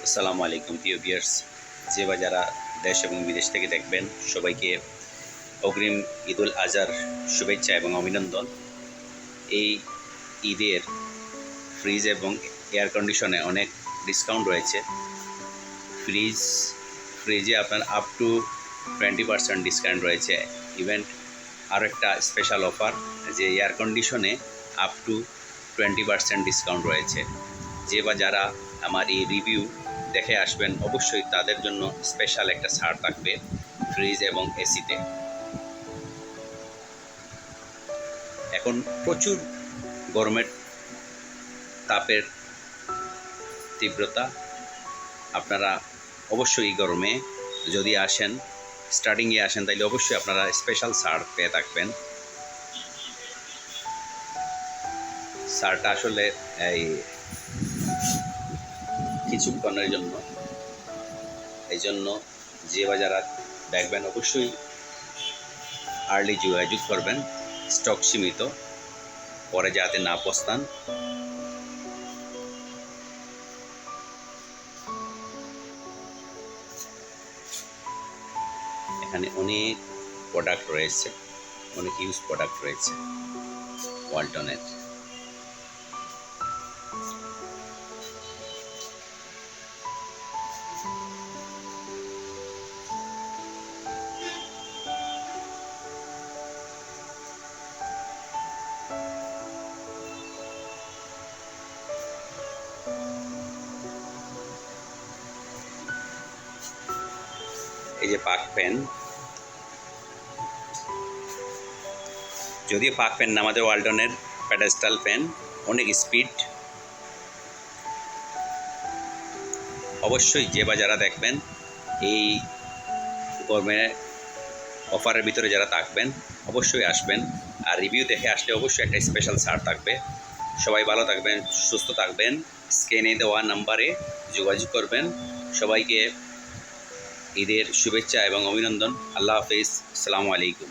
আসসালামু আলাইকুম প্রিয় ভিউয়ার্স, যে বা যারা দেশ এবং বিদেশ থেকে দেখবেন সবাইকে অগ্রিম ঈদুল আজহার শুভেচ্ছা এবং অভিনন্দন। এই ঈদের ফ্রিজ এবং এয়ার কন্ডিশনে অনেক ডিসকাউন্ট রয়েছে। ফ্রিজে আপনার আপ টু 20% ডিসকাউন্ট রয়েছে। ইভেন্ট আরও একটা স্পেশাল অফার যে এয়ার কন্ডিশনে আপ টু 20% ডিসকাউন্ট রয়েছে। যে বা যারা আমার এই রিভিউ দেখে আসবেন অবশ্যই তাদের জন্য স্পেশাল একটা ছাড় থাকবে ফ্রিজ এবং এসিতে। এখন প্রচুর গরমের তাপের তীব্রতা, আপনারা অবশ্যই এই গরমে যদি আসেন, স্টার্টিংয়ে আসেন, তাহলে অবশ্যই আপনারা স্পেশাল ছাড় পেয়ে থাকবেন। ছাড়টা আসলে এই কিছুক্ষণের জন্য, এই জন্য যে বা যারা দেখবেন অবশ্যই আর্লি যোগাযোগ করবেন। স্টক সীমিত, পরে যাতে না পস্তান। এখানে অনেক প্রোডাক্ট রয়েছে, অনেক ইউজ প্রোডাক্ট রয়েছে ওয়ালটনের। এই যে পাক পেন, যদিও পাক পেন না, আমাদের ওয়ালটনের প্যাডেস্টাল পেন, অনেক স্পিড। অবশ্যই যে বা যারা দেখবেন এই গরমে অফারের ভিতরে যারা থাকবেন অবশ্যই আসবেন, আর রিভিউ দেখে আসলে অবশ্যই একটা স্পেশাল ছাড় থাকবে। সবাই ভালো থাকবেন, সুস্থ থাকবেন। স্ক্রিনে দেওয়া নাম্বারে যোগাযোগ করবেন। সবাইকে ঈদের শুভেচ্ছা এবং অভিনন্দন। আল্লাহ হাফিজ, আসসালামু আলাইকুম।